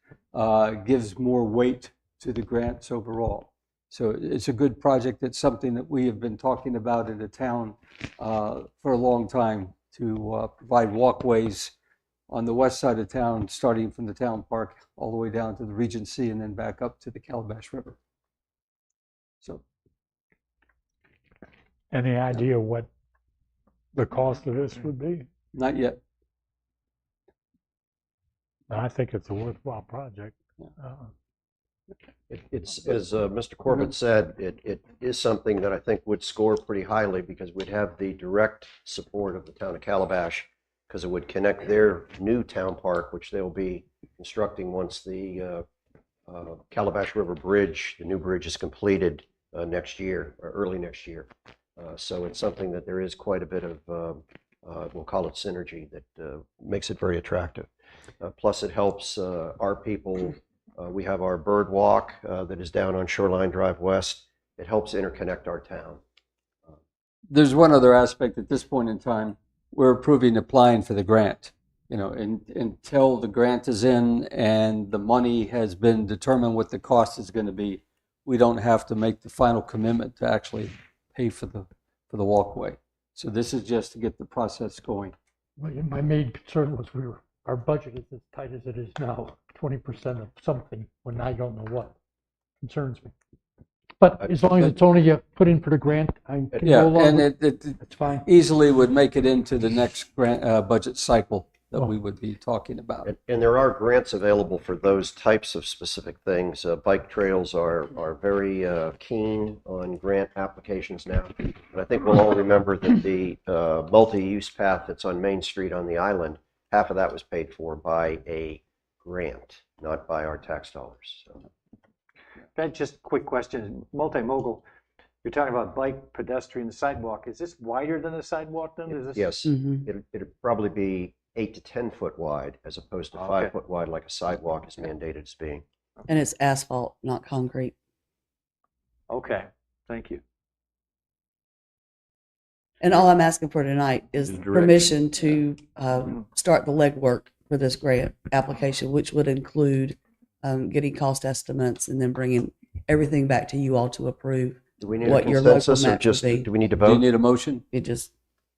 gives more weight to the grants overall. So it's a good project. It's something that we have been talking about in the town for a long time, to provide walkways on the west side of town, starting from the town park all the way down to the Regency and then back up to the Calabash River. So, Any idea what the cost of this would be? not yet. I think it's a worthwhile project. It's, as Mr. Corbett said, it is something that I think would score pretty highly, because we'd have the direct support of the town of Calabash, because it would connect their new town park, which they'll be constructing once the Calabash River Bridge, the new bridge, is completed next year, or early next year. So it's something that there is quite a bit of, we'll call it synergy, that makes it very attractive. Plus it helps our people. We have our bird walk that is down on Shoreline Drive West. It helps interconnect our town. There's one other aspect at this point in time. We're approving applying for the grant. Until the grant is in and the money has been determined what the cost is going to be, we don't have to make the final commitment to actually pay for the walkway. So this is just to get the process going. My main concern was our budget is as tight as it is now. 20% of something when I don't know what concerns me. But as long as it's only put in for the grant, I can go along and with it it's fine. easily would make it into the next grant budget cycle that we would be talking about. And there are grants available for those types of specific things. Bike trails are very keen on grant applications now. And I think we'll all remember that the multi-use path that's on Main Street on the island, half of that was paid for by a grant, not by our tax dollars. So. Just a quick question, multimodal, you're talking about bike, pedestrian, sidewalk. Is this wider than a sidewalk then? Is this? Yes, it'd probably be 8 to 10 foot wide, as opposed to 5 foot wide like a sidewalk is mandated as being. And it's asphalt, not concrete. Okay, thank you. And all I'm asking for tonight is Is direction. permission to start the legwork for this grant application, which would include getting cost estimates and then bringing everything back to you all to approve. Do we need What a your local consensus, or map would just be. do we need to Do you vote? need a motion? You just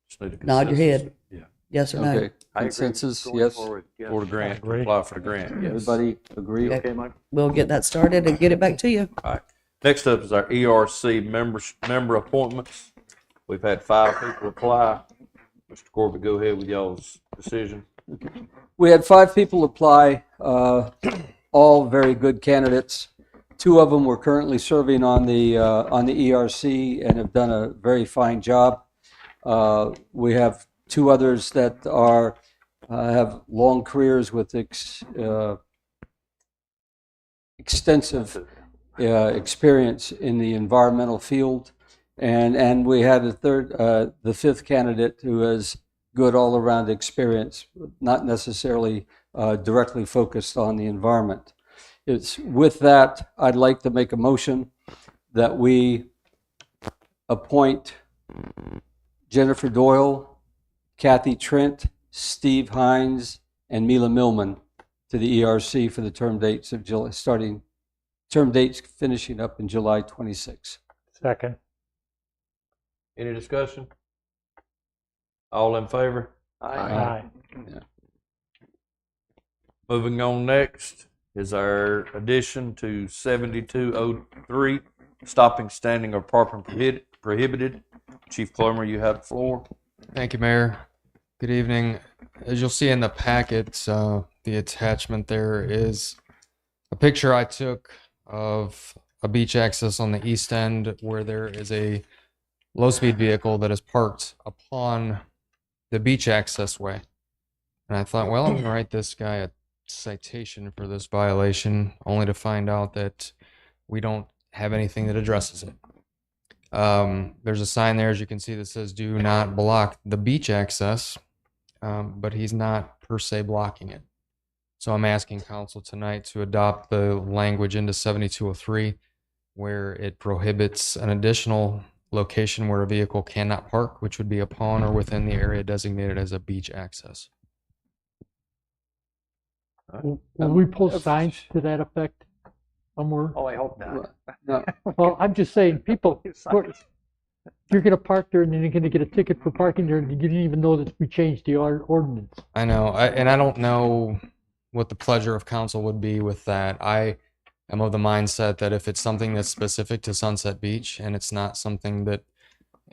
Just need a nod your consensus. head, Yeah. yes or no. Okay. I agree with Consensus, going yes. forward, yes. For the grant, agree. apply for the grant, yes. Everybody agree? Okay. Okay, Mike? We'll get that started and get it back to you. All right. Next up is our ERC member appointments. We've had 5 people apply. Mr. Corbett, go ahead with y'all's decision. We had 5 people apply, all very good candidates. 2 of them were currently serving on the ERC and have done a very fine job. We have 2 others that are have long careers with extensive experience in the environmental field, and we had a third, the 5th candidate who has good all-around experience, not necessarily directly focused on the environment. It's with that, I'd like to make a motion that we appoint Jennifer Doyle, Kathy Trent, Steve Hines, and Mila Millman to the ERC for the term dates of July, finishing up in July 26. Second. Any discussion? All in favor? Aye. Moving on next is our addition to 7203 stopping, standing, or parking prohibited. Chief Clomer, you have the floor. Thank you, Mayor. Good evening. As you'll see in the packet, the attachment there is a picture I took of a beach access on the east end where there is a low-speed vehicle that is parked upon the beach access way. And I thought, well, I'm going to write this guy a citation for this violation, only to find out that we don't have anything that addresses it. There's a sign there, as you can see, that says do not block the beach access, but he's not per se blocking it. So I'm asking council tonight to adopt the language into 7203 where it prohibits an additional location where a vehicle cannot park, which would be upon or within the area designated as a beach access. Will we post signs to that effect somewhere? Oh, I hope not. No. Well, I'm just saying, people, you're going to park there and then you're going to get a ticket for parking there and you didn't even know that we changed the ordinance. I know, and I don't know what the pleasure of council would be with that. I am of the mindset that if it's something that's specific to Sunset Beach and it's not something that,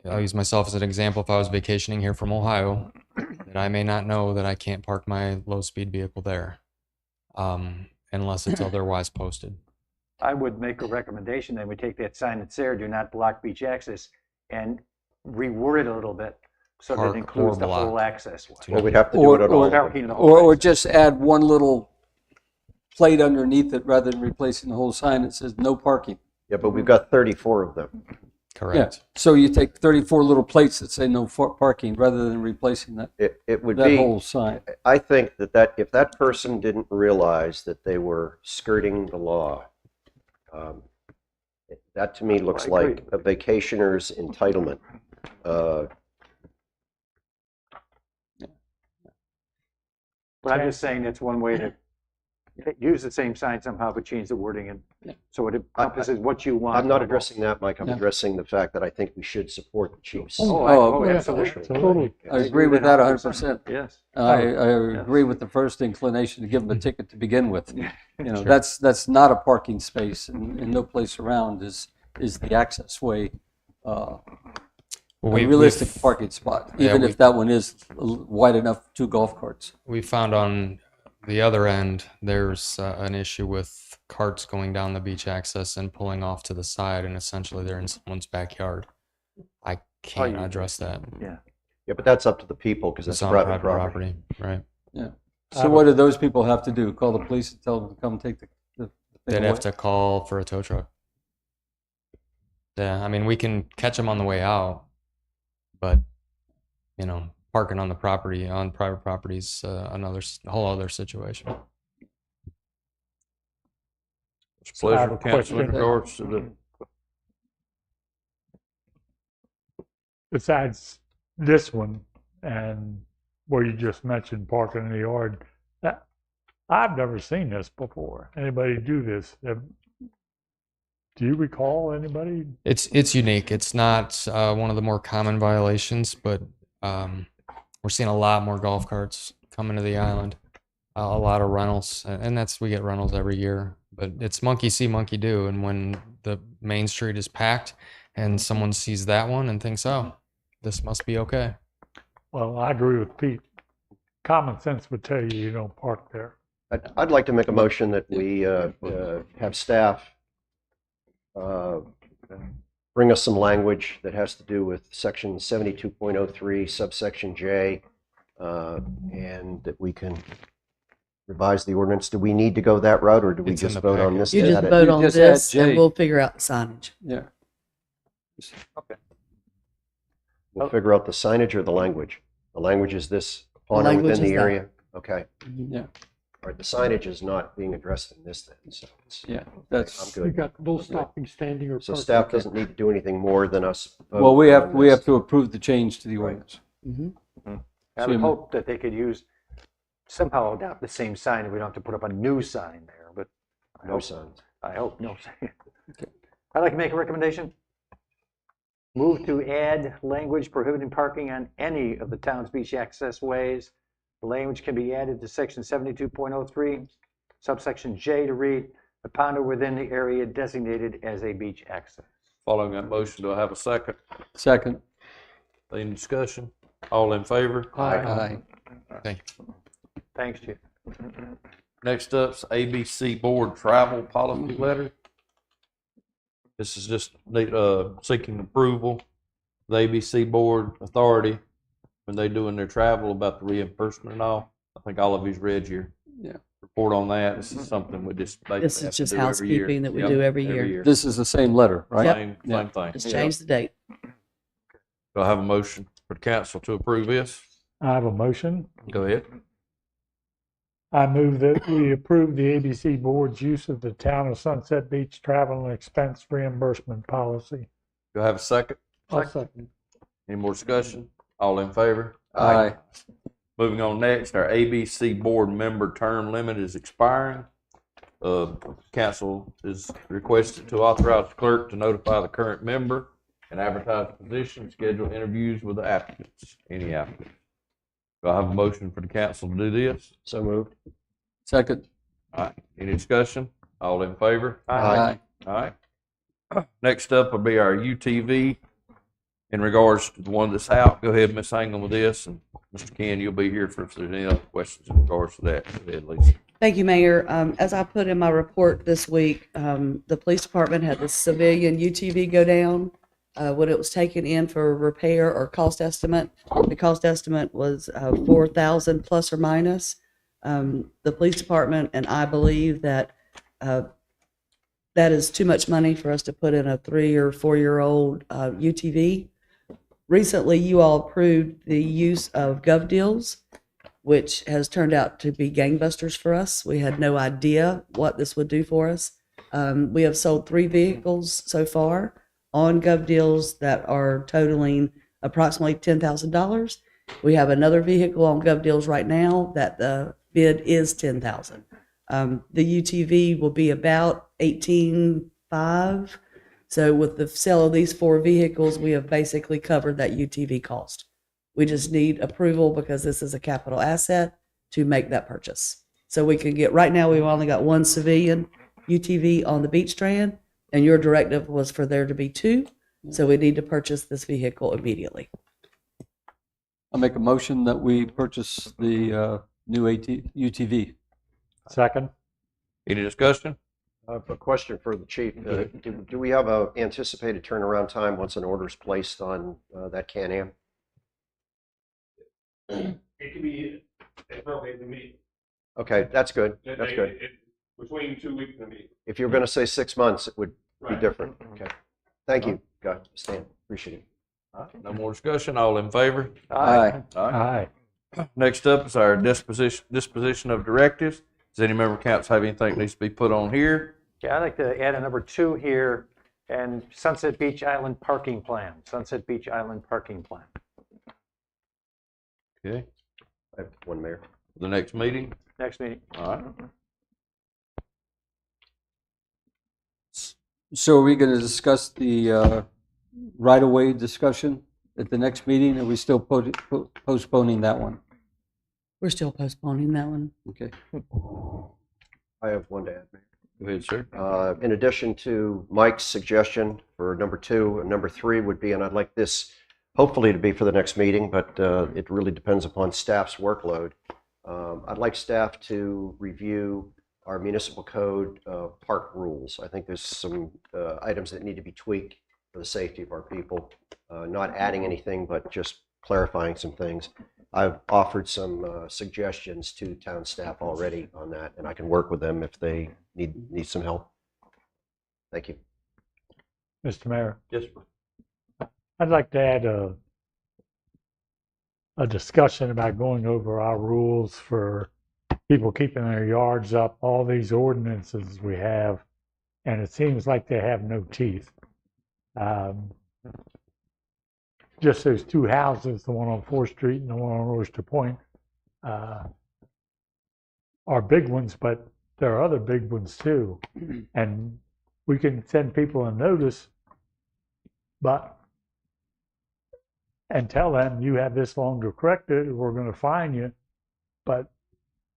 I'll use myself as an example, if I was vacationing here from Ohio, that I may not know that I can't park my low-speed vehicle there, unless it's otherwise posted. I would make a recommendation that we take that sign that's there, do not block beach access, and reword it a little bit so that Park it includes or the block. whole access way. Well, we'd have to do it at all. Parking the whole Or access. just add one little plate underneath it rather than replacing the whole sign that says no parking. Yeah, but we've got 34 of them. Correct. Yeah. So you take 34 little plates that say no parking rather than replacing that, It would that be, whole sign. I think that if that person didn't realize that they were skirting the law, that to me looks I agree. like a vacationer's entitlement. But I'm just saying that's one way to use the same sign somehow, but change the wording and so it encompasses what you want. I'm not addressing that, Mike. I'm Yeah. addressing the fact that I think we should support the chiefs. Oh, yeah, absolutely. Totally. I agree with that 100%. Yes. I agree with the first inclination to give them a ticket to begin with. You know, that's not a parking space, and no place around is the access way. A realistic parking spot, even if that one is wide enough for 2 golf carts. We found on the other end, there's an issue with carts going down the beach access and pulling off to the side, and essentially they're in someone's backyard. I can't address that. Yeah. Yeah, but that's up to the people because It's it's on private private property. property, right? Yeah. So what do those people have to do? Call the police and tell them to come take the thing They'd away? have to call for a tow truck. Yeah, I mean, we can catch them on the way out, but, you know, parking on the property, on private property is whole other situation. It's a pleasure I have of a council in question. regards to the Besides this one and where you just mentioned parking in the yard, I've never seen this before. Anybody do this? Do you recall anybody? It's unique. It's not one of the more common violations, but we're seeing a lot more golf carts coming to the island. A lot of rentals, and we get rentals every year. But it's monkey see, monkey do. And when the main street is packed, and someone sees that one and thinks, "Oh, this must be okay." Well, I agree with Pete. Common sense would tell you don't park there. I'd like to make a motion that we have staff bring us some language that has to do with section 72.03 subsection J, and that we can revise the ordinance. Do we need to go that route, or do we It's in just the vote on packet. this? You to just add it? vote You on just add this J. and we'll figure out the signage. Yeah. We'll figure out the signage or the language. The language is this on or language within is the that. area. Okay. Yeah. All right. The signage is not being addressed in this then. So Yeah. I'm That's You good. got no stopping, standing, or So parking. staff doesn't need to do anything more than us. vote well. We on this. have to approve the change to the Right. ordinance. I would hope that they could somehow adopt the same sign, and we don't have to put up a new sign there, but No signs. I hope no sign. I'd like to make a recommendation. Move to add language prohibiting parking on any of the town's beach access ways. The language can be added to section 72.03, subsection J to read, upon or within the area designated as a beach access. Following that motion, do I have a second? Second. Any discussion? All in favor? Aye. Thank you. Thanks, Chief. Next up's ABC Board Travel Policy Letter. This is just seeking approval. The ABC Board Authority, when they doing their travel about the reimbursement and all. I think all of you's read your report on that. This is something we just basically This is have to just do every year. housekeeping that we Yep, do every year. This is the same letter, right? Same Yeah. thing. Just change the date. Do I have a motion for the council to approve this? I have a motion. Go ahead. I move that we approve the ABC Board's use of the Town of Sunset Beach travel and expense reimbursement policy. Do I have a second? I'll second. Any more discussion? All in favor? Aye. Moving on next, our ABC Board member term limit is expiring. Council is requested to authorize the clerk to notify the current member and advertise the position, schedule interviews with the applicants, any applicants. Do I have a motion for the council to do this? So moved. Second. All right, any discussion? All in favor? Aye. All right. Next up will be our UTV. In regards to the one that's out, go ahead, Ms. Anglin, with this, and Mr. Ken, you'll be here for if there's any other questions in regards to that. Go ahead, Lisa. Thank you, Mayor. As I put in my report this week, the police department had the civilian UTV go down. When it was taken in for repair or cost estimate, the cost estimate was $4,000 plus or minus. The police department and I believe that that is too much money for us to put in a 3 or 4 year old UTV. Recently, you all approved the use of Gov Deals, which has turned out to be gangbusters for us. We had no idea what this would do for us. We have sold 3 vehicles so far on Gov Deals that are totaling approximately $10,000. We have another vehicle on Gov Deals right now that the bid is $10,000. The UTV will be about $18,500. So with the sale of these 4 vehicles, we have basically covered that UTV cost. We just need approval because this is a capital asset to make that purchase. So we can get, right now we've only got 1 civilian UTV on the beach strand, and your directive was for there to be 2. So we need to purchase this vehicle immediately. I'll make a motion that we purchase the new UTV. Second. Any discussion? A question for the chief. Do we have a anticipated turnaround time once an order is placed on that Can-Am? It can be as early as a meeting. Okay, that's good. That's good. Between 2 weeks and a meeting. If you're going to say 6 months, it would be Right. different. Okay. Thank you. Go, Stan. Appreciate it. All right, no more discussion. All in favor? Aye. All right. Aye. Next up is our disposition of directives. Does any member of council have anything that needs to be put on here? Yeah, I'd like to add a number 2 here, and Sunset Beach Island parking plan, Sunset Beach Island parking plan. Okay, I have one, Mayor. the next meeting. Next meeting. All right. So are we going to discuss the right-of-way discussion at the next meeting? Are we still postponing that one? We're still postponing that one. Okay. I have one to add, Mayor. Go ahead, sir. In addition to Mike's suggestion for number 2, and number 3 would be, and I'd like this hopefully to be for the next meeting, but it really depends upon staff's workload. I'd like staff to review our municipal code park rules. I think there's some items that need to be tweaked for the safety of our people, not adding anything, but just clarifying some things. I've offered some suggestions to town staff already on that, and I can work with them if they need some help. Thank you. Mr. Mayor, Yes, sir. I'd like to add a discussion about going over our rules for people keeping their yards up, all these ordinances we have, and it seems like they have no teeth. Just those 2 houses, the one on 4th Street and the one on Oyster Point, are big ones, but there are other big ones too. And we can send people a notice, and tell them you have this long to correct it, or we're going to fine you. But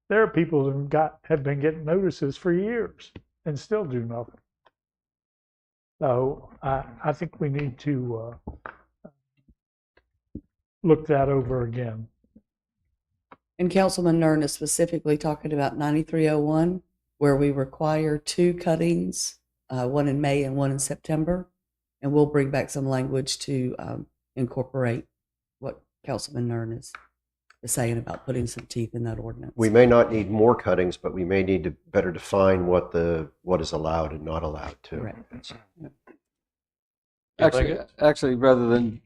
there are people who have been getting notices for years and still do nothing. So I think we need to look that over again. And Councilman Nern is specifically talking about 9301, where we require 2 cuttings, one in May and one in September. And we'll bring back some language to incorporate what Councilman Nern is saying about putting some teeth in that ordinance. We may not need more cuttings, but we may need to better define what is allowed and not allowed too. Correct. Actually, rather than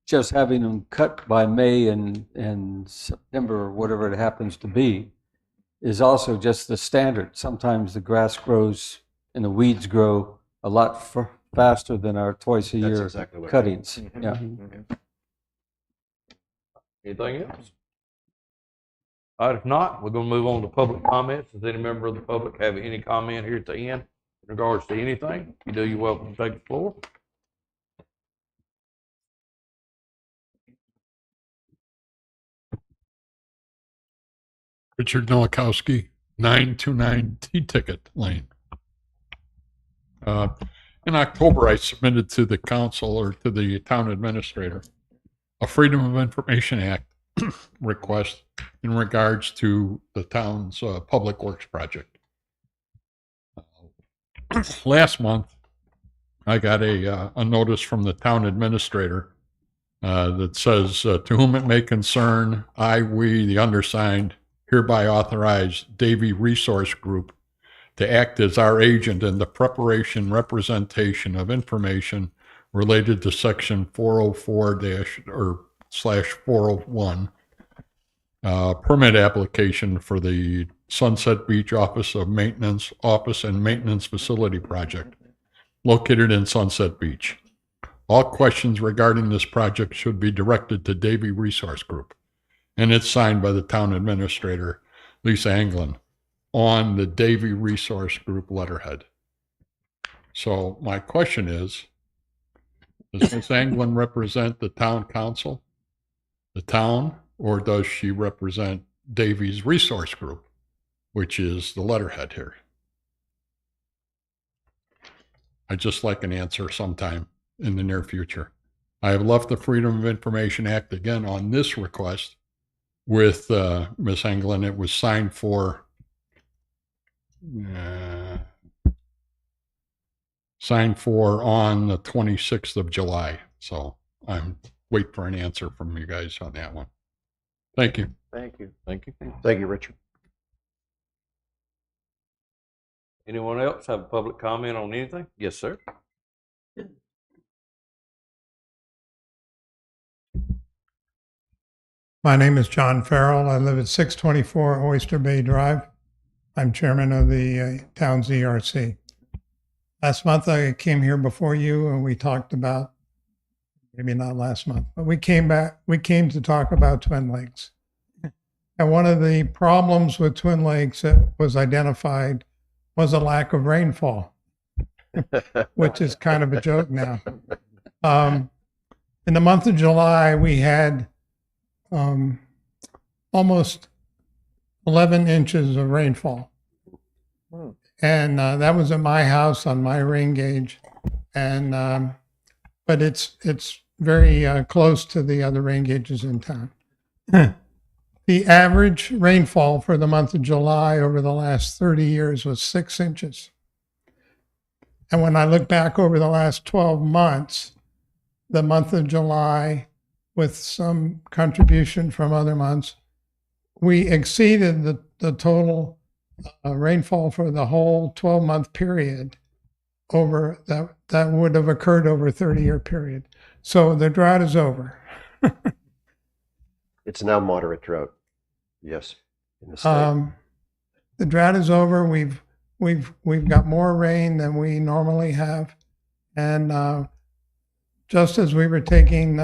just having them cut by May and September or whatever it happens to be, is also just the standard. Sometimes the grass grows and the weeds grow a lot faster than our twice a That's year exactly what cuttings. Mm-hmm. Yeah. Anything else? All right, if not, we're going to move on to public comments. Does any member of the public have any comment here at the end in regards to anything? If you do, you're welcome to take the floor. Richard Nowakowski, 929 T-Ticket Lane. In October, I submitted to the council or to the town administrator a Freedom of Information Act request in regards to the town's public works project. Last month, I got a notice from the town administrator that says, to whom it may concern, we, the undersigned, hereby authorize Davy Resource Group to act as our agent in the preparation, representation of information related to Section 404/401 permit application for the Sunset Beach Office and Maintenance Facility Project located in Sunset Beach. All questions regarding this project should be directed to Davy Resource Group, and it's signed by the town administrator, Lisa Anglin, on the Davy Resource Group letterhead. So my question is, does Ms. Anglin represent the town council, the town, or does she represent Davy's Resource Group, which is the letterhead here? I'd just like an answer sometime in the near future. I have left the Freedom of Information Act again on this request with Ms. Anglin. It was signed for on the 26th of July. So I'm waiting for an answer from you guys on that one. Thank you. Thank you. Thank you. Thank you, Richard. Anyone else have a public comment on anything? Yes, sir. My name is John Farrell. I live at 624 Oyster Bay Drive. I'm chairman of the town's ERC. Last month I came here before you and we talked about, maybe not last month, but we came to talk about Twin Lakes. And one of the problems with Twin Lakes that was identified was a lack of rainfall, which is kind of a joke now. In the month of July, we had almost 11 inches of rainfall. And that was at my house on my rain gauge. And but it's very close to the other rain gauges in town. The average rainfall for the month of July over the last 30 years was 6 inches. And when I look back over the last 12 months, the month of July, with some contribution from other months, we exceeded the total rainfall for the whole 12-month period over that would have occurred over a 30-year period. So the drought is over. It's now moderate drought. Yes. In the state. The drought is over. We've got more rain than we normally have, and just as we were taking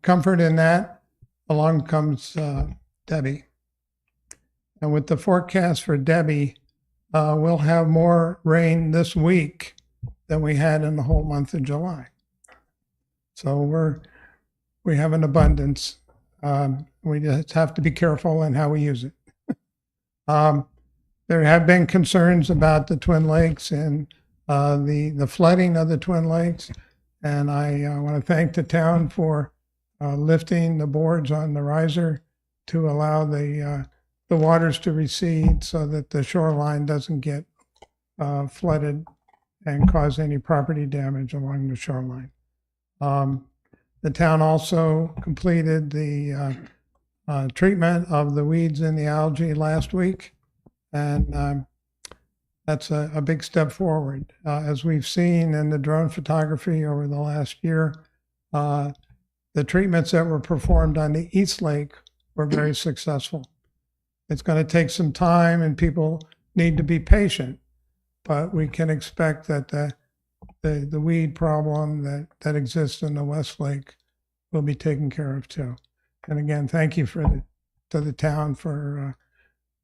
comfort in that, along comes Debbie. And with the forecast for Debbie, we'll have more rain this week than we had in the whole month of July. So we have an abundance. We just have to be careful in how we use it. There have been concerns about the Twin Lakes and the flooding of the Twin Lakes. And I want to thank the town for lifting the boards on the riser to allow the waters to recede so that the shoreline doesn't get flooded and cause any property damage along the shoreline. The town also completed the treatment of the weeds in the algae last week, and that's a big step forward. As we've seen in the drone photography over the last year, the treatments that were performed on the East Lake were very successful. It's going to take some time and people need to be patient, but we can expect that the weed problem that exists in the West Lake will be taken care of too. And again, thank you to the town for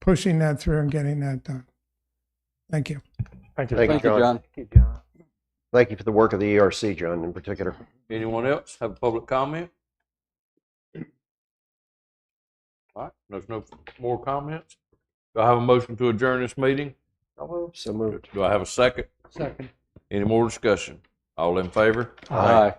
pushing that through and getting that done. Thank you. Thank you. Thank you, John. Thank you, John. Thank you for the work of the ERC, John, in particular. Anyone else have a public comment? All right, there's no more comments. Do I have a motion to adjourn this meeting? So moved. Do I have a second? Second. Any more discussion? All in favor? Aye.